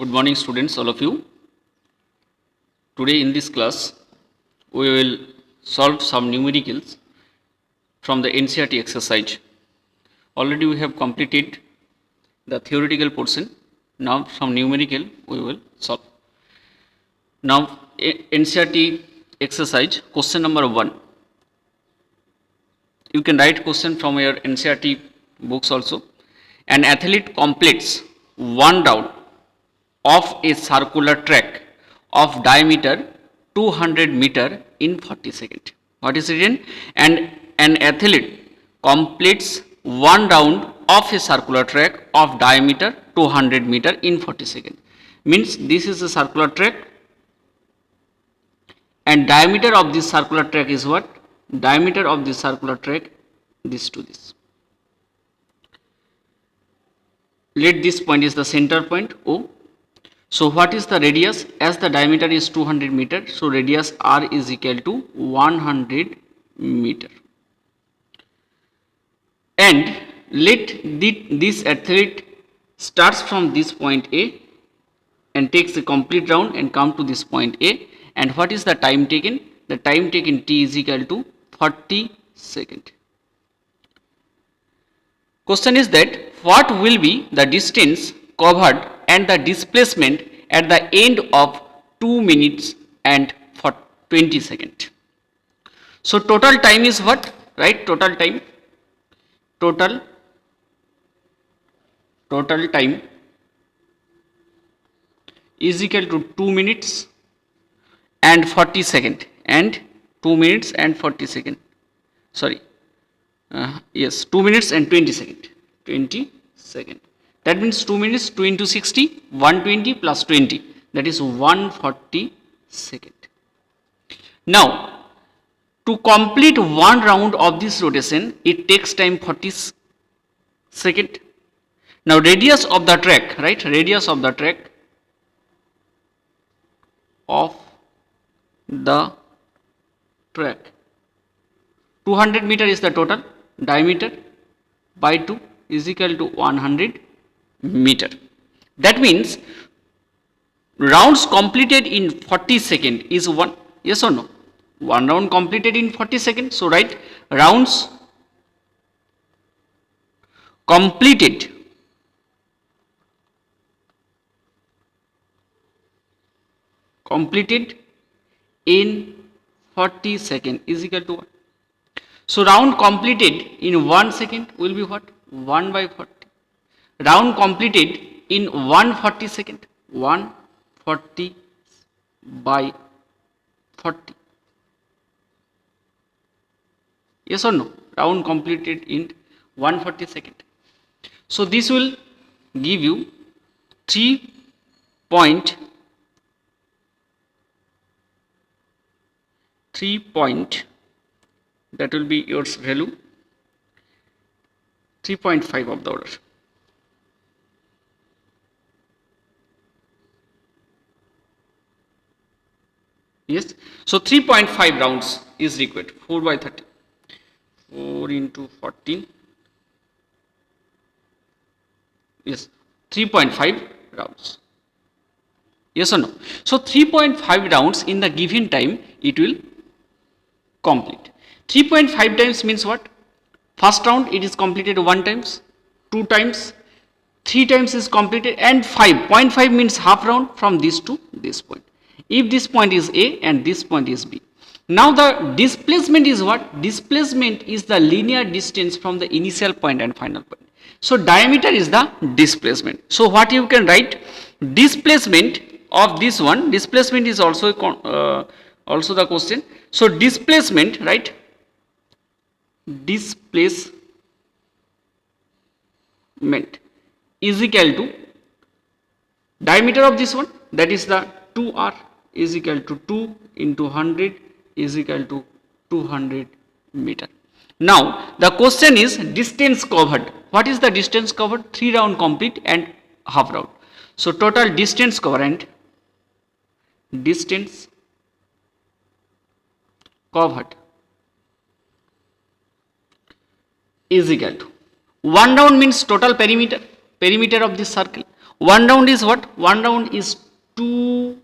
Good morning, students, all of you. Today in this class, we will solve some numericals from the NCERT exercise. Already we have completed the theoretical portion. Now some numerical we will solve. Now NCERT exercise question number 1. You can write question from your NCERT books also. An athlete completes one round of a circular track of diameter 200 meter in 40 seconds. What is written? And an athlete completes one round of a circular track of diameter 200 meter in 40 seconds. Means this is a circular track and diameter of this circular track is what? Diameter of this circular track this to this. Let this point is the center point O. So what is the radius? As the diameter is 200 meter, so radius R is equal to 100 meter. And let this athlete starts from this point A and takes a complete round and come to this point A. And what is the time taken? The time taken T is equal to 40 seconds. Question is that what will be the distance covered and the displacement at the end of 2 minutes and 20 seconds. So total time is what? Right? Total time. Total time is equal to 2 minutes and 40 seconds and 2 minutes and 40 seconds. Sorry. Yes, 2 minutes and 20 seconds. 20 seconds. That means 2 minutes, 2 into 60, 120 plus 20. That is 140 seconds. Now, to complete one round of this rotation, it takes time 40 seconds. Now, radius of the track, right? Radius of the track of the track. 200 meter is the total diameter by 2 is equal to 100 meter. That means rounds completed in 40 seconds is 1. Yes or no? One round completed in 40 seconds. So write rounds completed in 40 seconds is equal to what? So round completed in 1 second will be what? 1 by 40. Round completed in 140 second. 140 by 40. Yes or no? Round completed in 140 second. So this will give you 3 point that will be your value 3.5 of the order. Yes, so 3.5 rounds is required. 4 by 30. 4 into 14. Yes, 3.5 rounds. Yes or no? So 3.5 rounds in the given time it will complete. 3.5 times means what? First round it is completed 1 times, 2 times, 3 times is completed and 5. 0.5 means half round from this to this point. If this point is A and this point is B. Now the displacement is what? Displacement is the linear distance from the initial point and final point. So diameter is the displacement. So what you can write? Displacement of this one. Displacement is also the question. So displacement, right? Displacement is equal to diameter of this one, that is the 2r is equal to 2 into 100 is equal to 200 meter. Now the question is distance covered. What is the distance covered? 3 round complete and half round. So total distance covered and distance covered is equal to 1 round means total perimeter of this circle. 1 round is what? 1 round is 2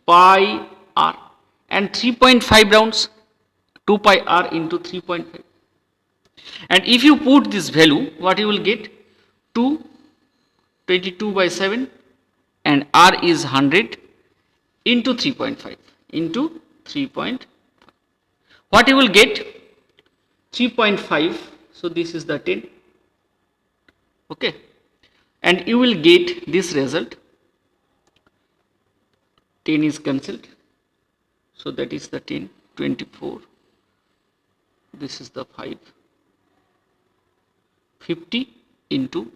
pi r, and 3.5 rounds, 2 pi r into 3.5. And if you put this value, what you will get? 2, 22 by 7, and r is 100 into 3.5 into 3.5. What you will get? 3.5. So this is the 10. Okay. And you will get this result. 10 is cancelled. So that is the 10, 24. This is the 5. 50 into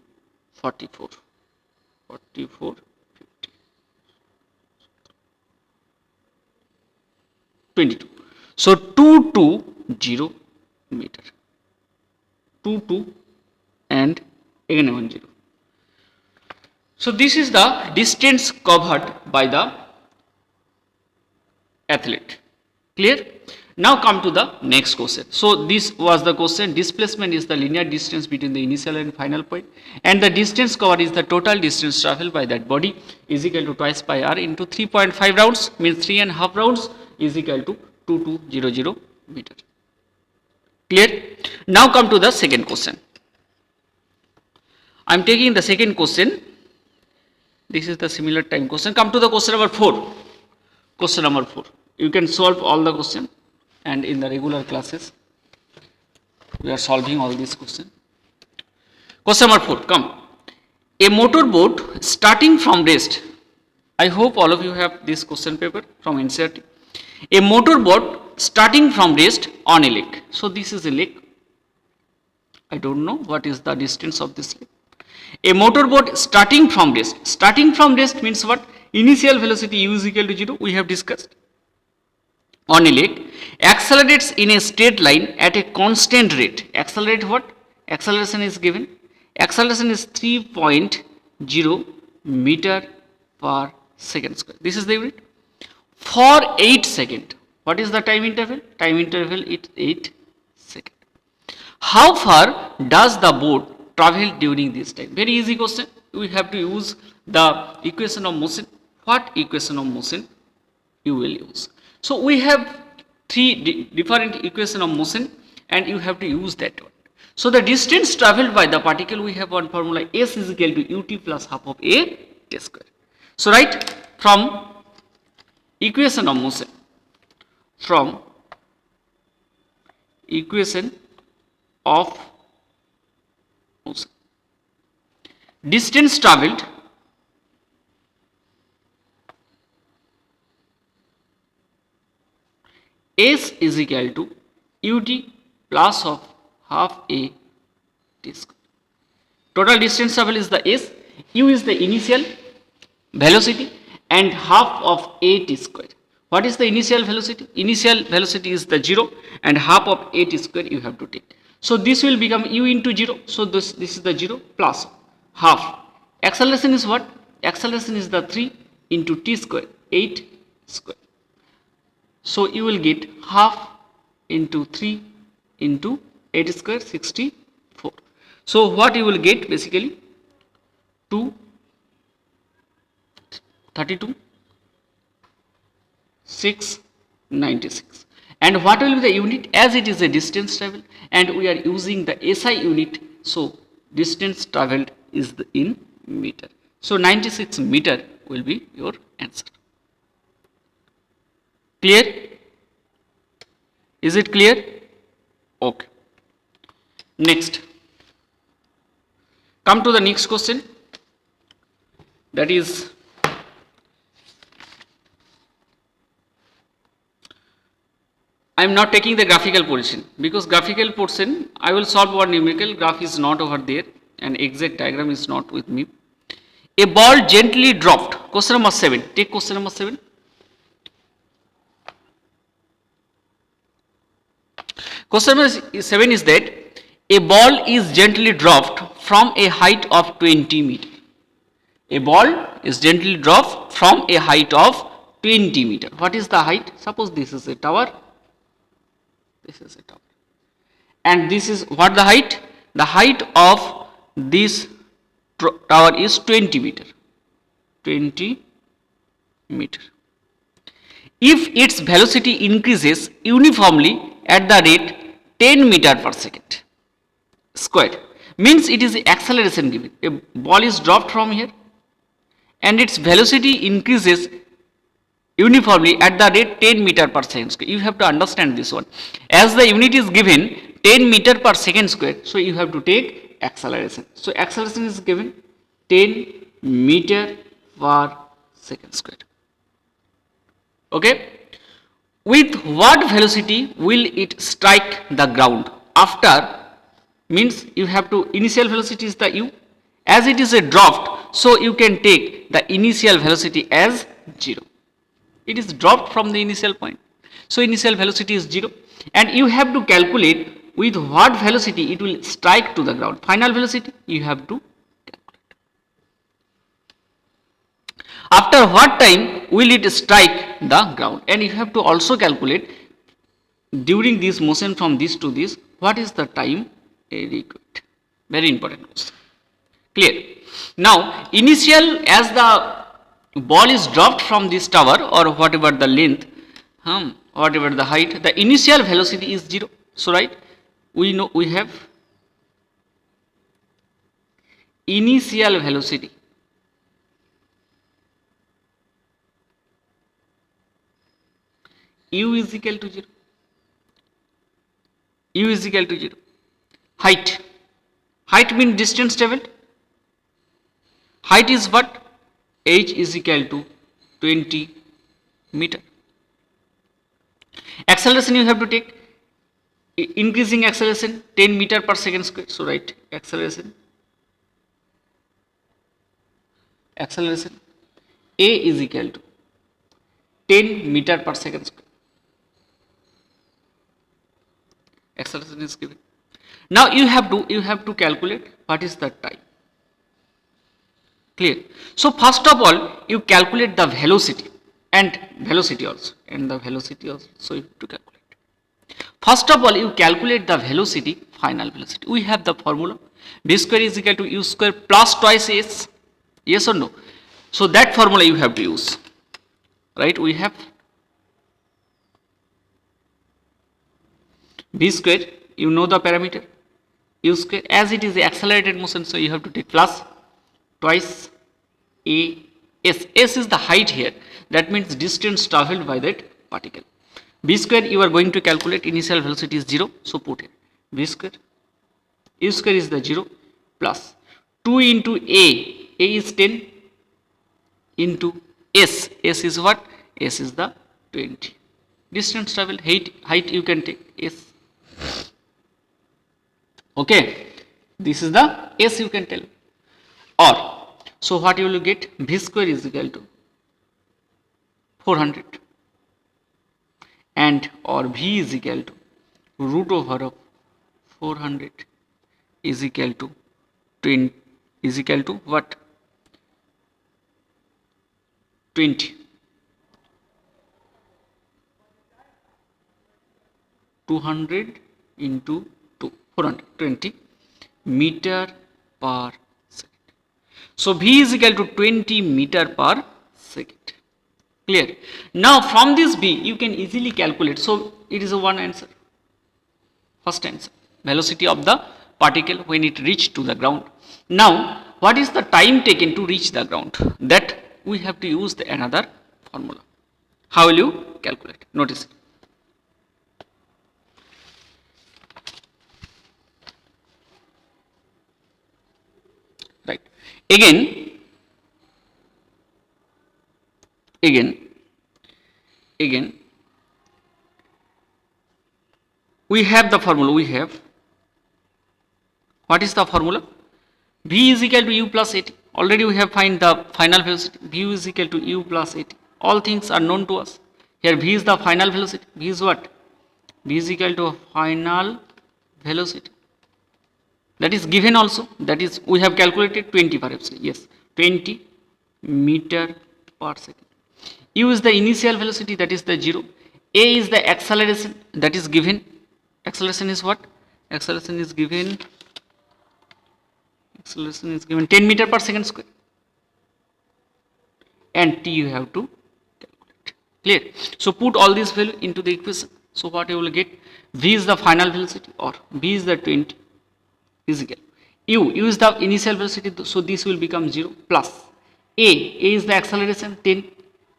44. 44, 50. 22. So 220 meter. 22 and again 10. So this is the distance covered by the athlete. Clear? Now come to the next question. So this was the question. Displacement is the linear distance between the initial and final point, and the distance covered is the total distance travelled by that body is equal to twice pi r into 3.5 rounds, means 3.5 rounds is equal to 2200 meter. Clear? Now come to the second question. I am taking the second question. This is the similar time question. Come to the question number 4. Question number 4. You can solve all the question, and in the regular classes we are solving all these questions. Question number 4. Come. A motorboat starting from rest. I hope all of you have this question paper from NCERT. A motorboat starting from rest on a lake. So this is a lake. I don't know what is the distance of this lake. A motorboat starting from rest. Starting from rest means what? Initial velocity u is equal to 0. We have discussed. On a lake, accelerates in a straight line at a constant rate. Accelerate what? Acceleration is given. Acceleration is 3.0 meter per second square. This is the unit. For 8 seconds. What is the time interval? Time interval is 8 seconds. How far does the boat travel during this time? Very easy question. We have to use the equation of motion. What equation of motion you will use? So we have 3 different equation of motion, and you have to use that one. So the distance travelled by the particle, we have one formula, S is equal to ut plus half of a t square. So right from equation of motion, from equation of motion, distance travelled S is equal to ut plus of half a t square. Total distance travel is the S, u is the initial velocity, and half of a t square. What is the initial velocity? Initial velocity is the 0, and half of a t square you have to take. So this will become u into 0. So this is the 0 plus half. Acceleration is what? Acceleration is the 3 into t square, 8 square. So you will get half into 3 into 8 square, 64. So what you will get basically 2, 32, 6, 96. And what will be the unit? As it is a distance travel and we are using the SI unit, so distance travelled is in meter. So 96 meter will be your answer. Clear? Is it clear? Okay. Next. Come to the next question. That is I am not taking the graphical portion, because graphical portion I will solve one numerical. Graph is not over there and exact diagram is not with me. A ball gently dropped. Question number 7. Take question number 7. Question number 7 is that a ball is gently dropped from a height of 20 meter. A ball is gently dropped from a height of 20 meter. What is the height? Suppose this is a tower. This is a tower. And this is what the height? The height of this tower is 20 meter. 20 meter. If its velocity increases uniformly at the rate 10 meter per second squared, means it is the acceleration given. A ball is dropped from here and its velocity increases uniformly at the rate 10 meter per second square. You have to understand this one. As the unit is given 10 meter per second square, so you have to take acceleration. So acceleration is given 10 meter per second square. Okay. With what velocity will it strike the ground? After, means you have to, initial velocity is the u. As it is a dropped, so you can take the initial velocity as 0. It is dropped from the initial point. So initial velocity is 0. And you have to calculate with what velocity it will strike to the ground. Final velocity you have to calculate. After what time will it strike the ground? And you have to also calculate during this motion from this to this, what is the time required. Very important question. Clear? Now, initial, as the ball is dropped from this tower or whatever the length, whatever the height, the initial velocity is 0. So, right, we know we have initial velocity u is equal to 0. U is equal to 0. Height. Height means distance travelled. Height is what? H is equal to 20 meter. Acceleration you have to take. Increasing acceleration 10 meter per second square. So write acceleration. Acceleration A is equal to 10 meter per second square. Acceleration is given. Now you have to calculate what is the time. Clear? So first of all you calculate the velocity and velocity also so you have to calculate. First of all you calculate the velocity, final velocity. We have the formula v square is equal to u square plus twice s. Yes or no? So that formula you have to use. Right? We have v square, you know the parameter, u square, as it is the accelerated motion, so you have to take plus twice a s. S is the height here, that means distance travelled by that particle. V square you are going to calculate, initial velocity is 0, so put here v square, u square is the 0 plus 2 into a is 10 into s is what? S is the 20. Distance travelled, height you can take s. Okay, this is the s you can tell. Or, so what you will get? V square is equal to 400 and or v is equal to root over of 400 is equal to 20 is equal to what? 20. 200 into 2, 420 meter per second. So V is equal to 20 meter per second. Clear? Now from this V you can easily calculate. So it is a one answer. First answer, velocity of the particle when it reached to the ground. Now what is the time taken to reach the ground? That we have to use another formula. How will you calculate? Notice it. Right. Again, we have the formula. We have, what is the formula? V is equal to u plus at. Already we have find the final velocity. V is equal to u plus at. All things are known to us. Here V is the final velocity. V is what? V is equal to final velocity. That is given also. That is, we have calculated 20 per epsilon. Yes, 20 meter per second. U is the initial velocity, that is the 0. A is the acceleration, that is given. Acceleration is what? Acceleration is given 10 meter per second square. and t you have to calculate. Clear? So put all these value into the equation. So what you will get, v is the final velocity or v is the 20 is equal u is the initial velocity, so this will become 0 plus a is the acceleration 10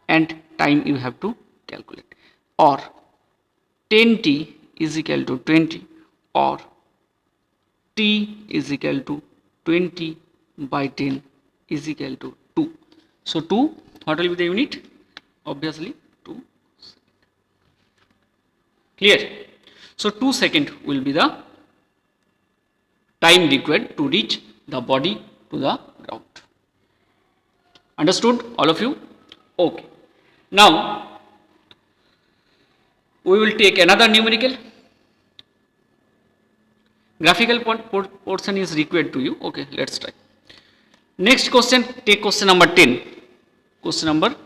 and time you have to calculate, or 10t is equal to 20 or t is equal to 20 by 10 is equal to 2. So 2, what will be the unit? Obviously 2. Clear? So 2 second will be the time required to reach the body to the ground. Understood, all of you? Okay. Now we will take another numerical. Graphical portion is required to you. Okay, let's try. Next question, take question number 10. Question number 10.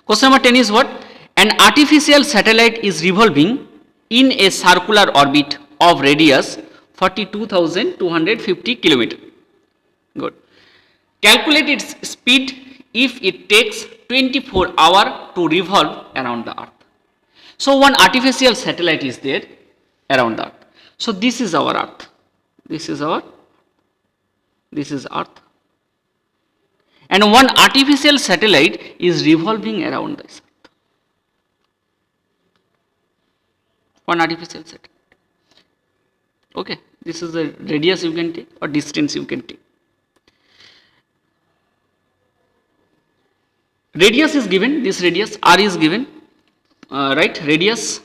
Question number 10 is what? An artificial satellite is revolving in a circular orbit of radius 42,250 km. Good. Calculate its speed if it takes 24 hours to revolve around the earth. So one artificial satellite is there around the earth. So this is our earth. This is earth. And one artificial satellite is revolving around this earth. One artificial satellite. Okay, this is the radius you can take or distance you can take. Radius is given, this radius r is given, right? Radius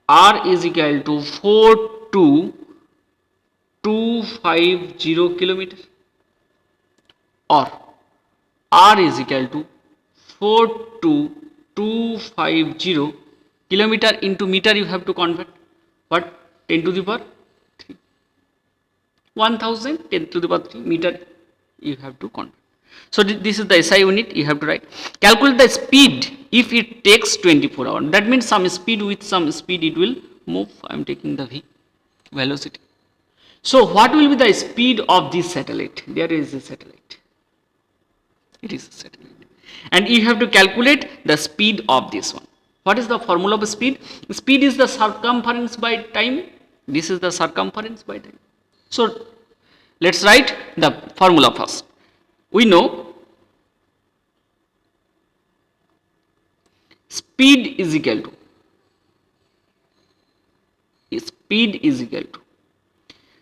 r is equal to 42250 kilometer, or r is equal to 42250 kilometer into meter you have to convert. What? 10 to the power 3. 1000 10 to the power 3 meter you have to convert. So this is the SI unit you have to write. Calculate the speed if it takes 24 hours. That means some speed, with some speed it will move. I am taking the v, velocity. So what will be the speed of this satellite? There is a satellite. It is a satellite. And you have to calculate the speed of this one. What is the formula of speed? Speed is the circumference by time. This is the circumference by time. So let's write the formula first. We know speed is equal to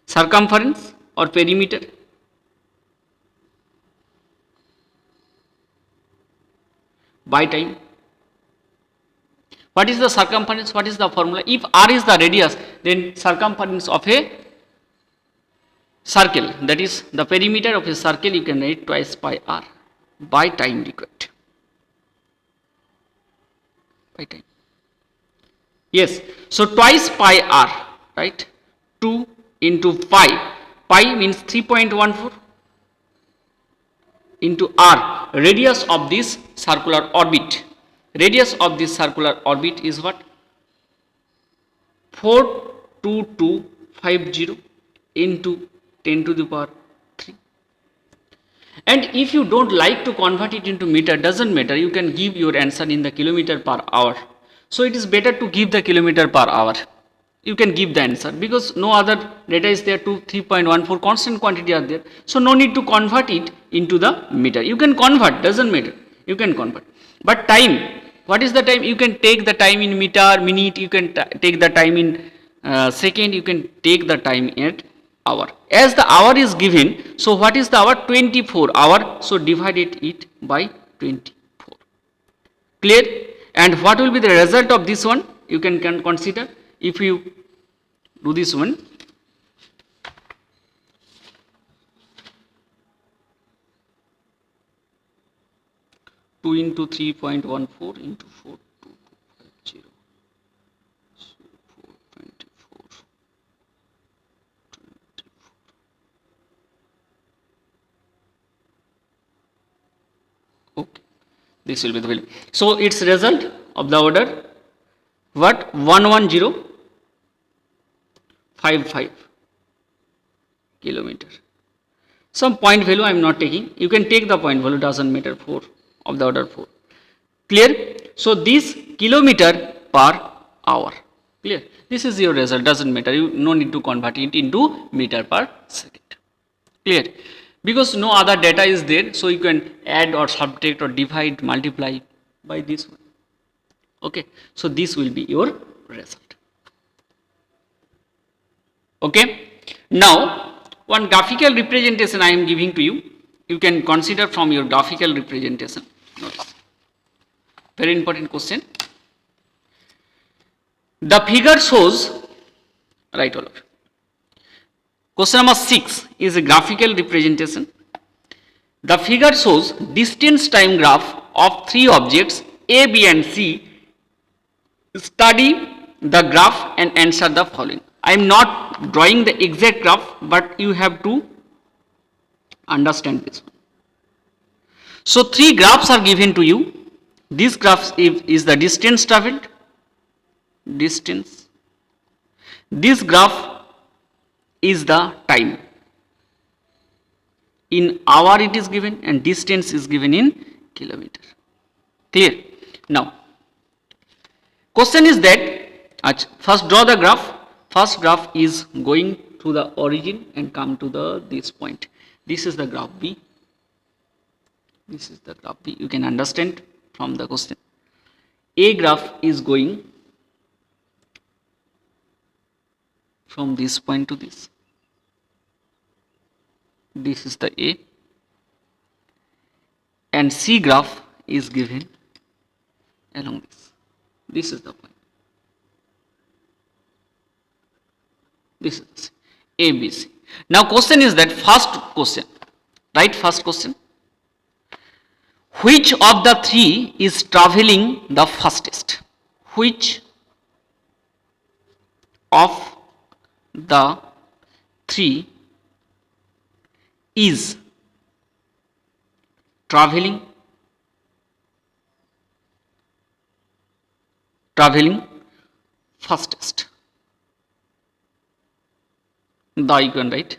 circumference or perimeter by time. What is the circumference? What is the formula? If r is the radius, then circumference of a circle, that is the perimeter of a circle, you can write twice pi r by time required. By time. Yes. So twice pi r, right? 2 into pi. Pi means 3.14 into r, radius of this circular orbit. Radius of this circular orbit is what? 42250 into 10 to the power 3. And if you don't like to convert it into meter, doesn't matter, you can give your answer in the kilometer per hour. So it is better to give the kilometer per hour. You can give the answer because no other data is there. 3.14 constant quantity are there. So no need to convert it into the meter. You can convert, doesn't matter. You can convert. But time, what is the time? You can take the time in meter, minute, you can take the time in second, you can take the time in hour. As the hour is given, so what is the hour? 24 hour. So divided it by 24. Clear? And what will be the result of this one? You can consider if you do this one. Two into 3.14 into 42250. 424. Okay, this will be the value. So its result of the order what? 110 55 kilometer. Some point value I am not taking. You can take the point value, doesn't matter, 4 of the order 4. Clear? So this kilometer per hour. Clear? This is your result, doesn't matter. You no need to convert it into meter per second. Clear? Because no other data is there, so you can add or subtract or divide, multiply by this one. Okay, so this will be your result. Okay, now one graphical representation I am giving to you. You can consider from your graphical representation. Notice. Very important question. The figure shows, right all of you. Question number 6 is a graphical representation. The figure shows distance time graph of 3 objects A, B and C. Study the graph and answer the following. I am not drawing the exact graph, but you have to understand this one. So 3 graphs are given to you. This graph is the distance traveled. Distance. This graph is the time. In hour it is given and distance is given in kilometer. Clear? Now, question is that, first draw the graph. First graph is going to the origin and come to this point. This is the graph B. This is the graph B. You can understand from the question. A graph is going from this point to this. This is the A. And C graph is given along this. This is the point. This is the C. A, B, C. Now question is that first question. Right, first question. Which of the 3 is traveling the fastest? Which of the 3 is traveling fastest? The you can write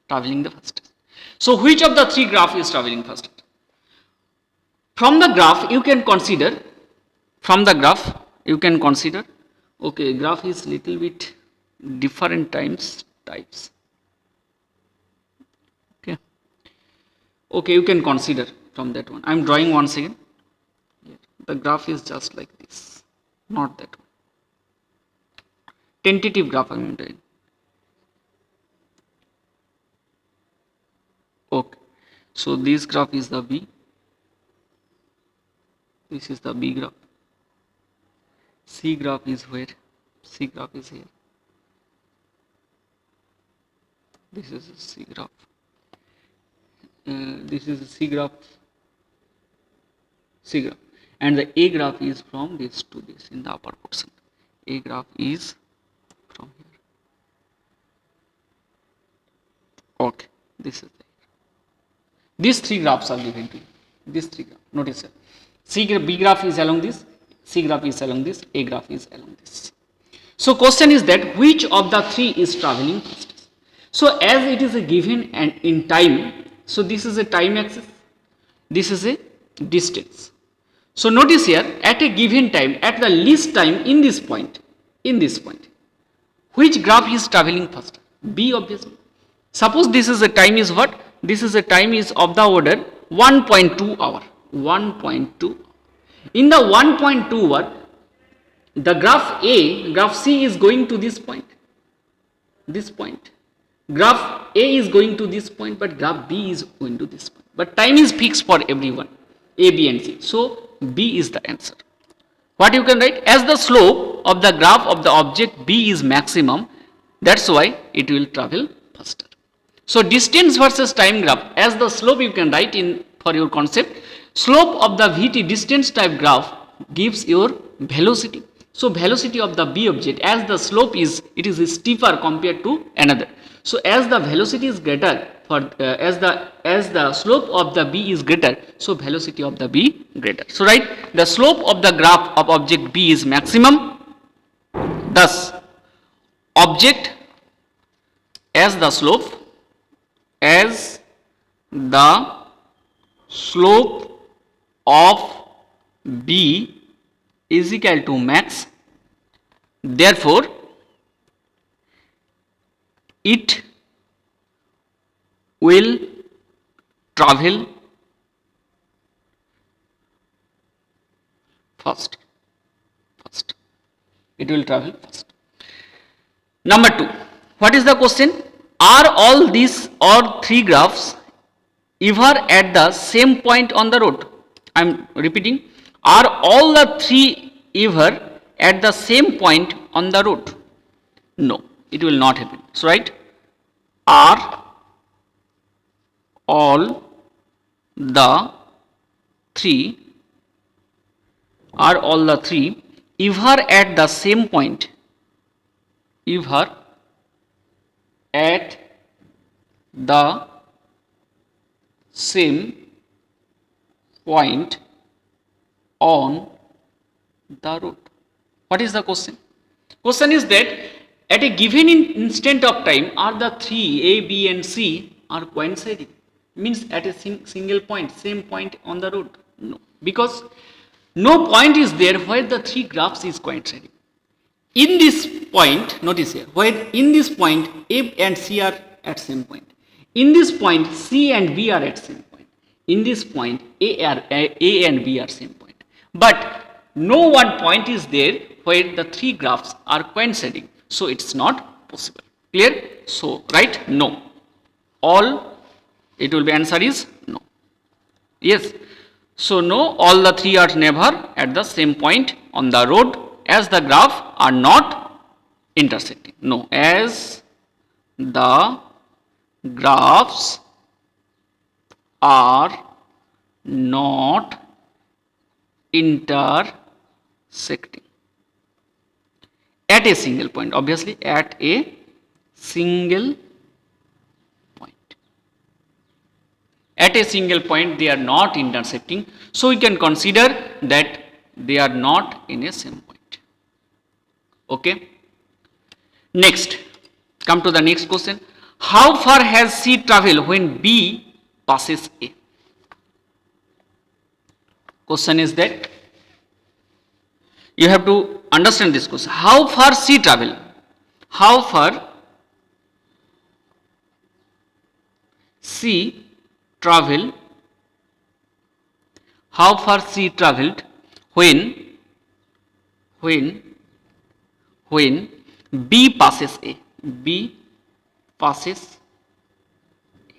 traveling the fastest. So which of the 3 graph is traveling fastest? From the graph you can consider, okay, graph is little bit different types. Okay, you can consider from that one. I am drawing once again. The graph is just like this, not that one. Tentative graph I am doing. Okay, so this graph is the B. This is the B graph. C graph is where? C graph is here. This is a C graph. This is a C graph. And the A graph is from this to this in the upper portion. A graph is from here. Okay, this is there. These 3 graphs are given to you. These 3 graphs. Notice here. B graph is along this, C graph is along this, A graph is along this. So question is that which of the 3 is traveling fastest? So as it is a given and in time, so this is a time axis, this is a distance. So notice here, at a given time, at the least time in this point, which graph is traveling faster? B obviously. Suppose this is a time is what? This is a time is of the order 1.2 hour. 1.2. In the 1.2 hour, the graph C is going to this point. Graph A is going to this point, but graph B is going to this point. But time is fixed for everyone, A, B and C. So B is the answer. What you can write? As the slope of the graph of the object B is maximum, that's why it will travel faster. So distance versus time graph, as the slope you can write in for your concept. Slope of the VT distance type graph gives your velocity. So velocity of the B object, as the slope is, it is steeper compared to another. So as the velocity is greater, as the slope of the B is greater, so velocity of the B greater. So right, the slope of the graph of object B is maximum. Thus, object as the slope of B is equal to max, therefore it will travel first. It will travel first. Number 2, what is the question? Are all these or three graphs ever at the same point on the road? I am repeating, are all the three ever at the same point on the road? No, it will not happen. So right, are all the three ever at the same point, ever at the same point on the road. What is the question? Question is that at a given instant of time, are the three A, B and C are coinciding? Means at a single point, same point on the road? No, because no point is there where the three graphs is coinciding. In this point, notice here, where in this point A and C are at same point. In this point C and B are at same point. In this point A and B are same point. But no one point is there where the three graphs are coinciding. So it's not possible. Clear? So right? No. All, it will be answer is no. Yes. So no, all the three are never at the same point on the road as the graph are not intersecting. No, as the graphs are not intersecting at a single point, obviously at a single point. At a single point they are not intersecting, so we can consider that they are not in a same point. Okay. Next, come to the next question. How far has C traveled when B passes A? Question is that you have to understand this question. How far C travel? How far C travel? How far C traveled when B passes A? B passes A.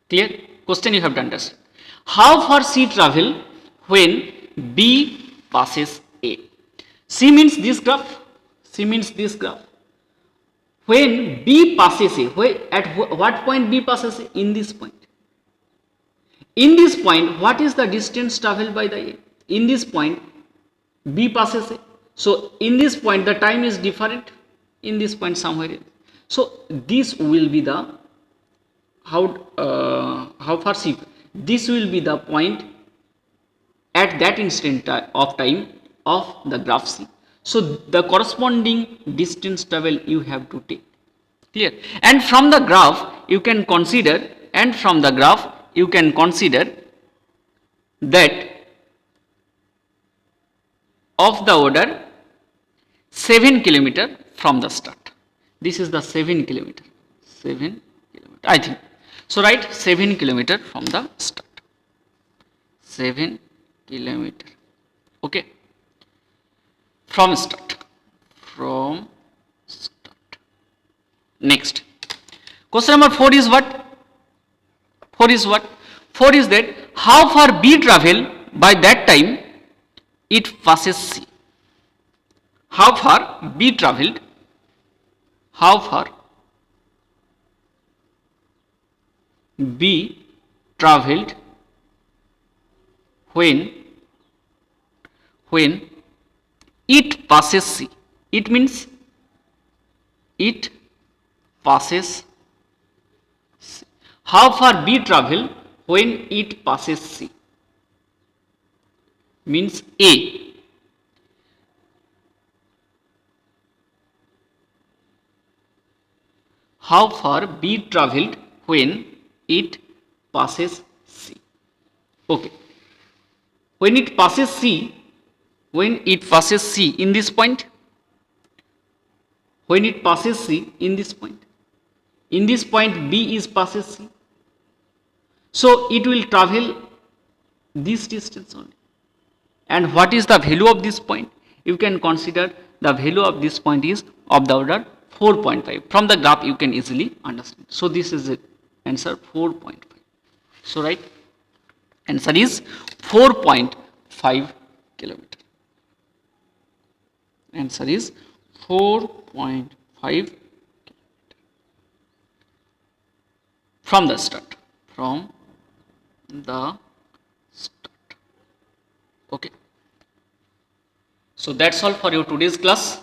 Clear? Question you have to understand. How far C travel when B passes A? C means this graph. C means this graph. When B passes A, at what point B passes A? In this point. In this point, what is the distance traveled by the A? In this point, B passes A. So in this point, the time is different. In this point, somewhere else. So this will be the how far C. This will be the point at that instant of time of the graph C. So the corresponding distance travel you have to take. Clear? And from the graph you can consider, that of the order 7 km from the start. This is the 7 km. 7 km, I think. So write 7 km from the start. 7 km. Okay. From start. Next. Question number 4 is what? 4 is that how far B travel by that time it passes C. How far B traveled? How far B traveled when it passes C? It means it passes C. How far B travel when it passes C? Means A. how far B traveled when it passes C. Okay. When it passes C, in this point, when it passes C in this point, B is passes C. So it will travel this distance only. And what is the value of this point? You can consider the value of this point is of the order 4.5. From the graph you can easily understand. So this is the answer 4.5. So right, answer is 4.5 kilometer. Answer is 4.5 from the start. Okay. So that's all for your today's class.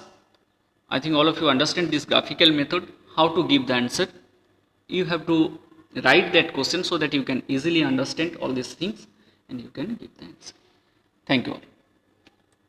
I think all of you understand this graphical method, how to give the answer. You have to write that question so that you can easily understand all these things and you can give the answer. Thank you all.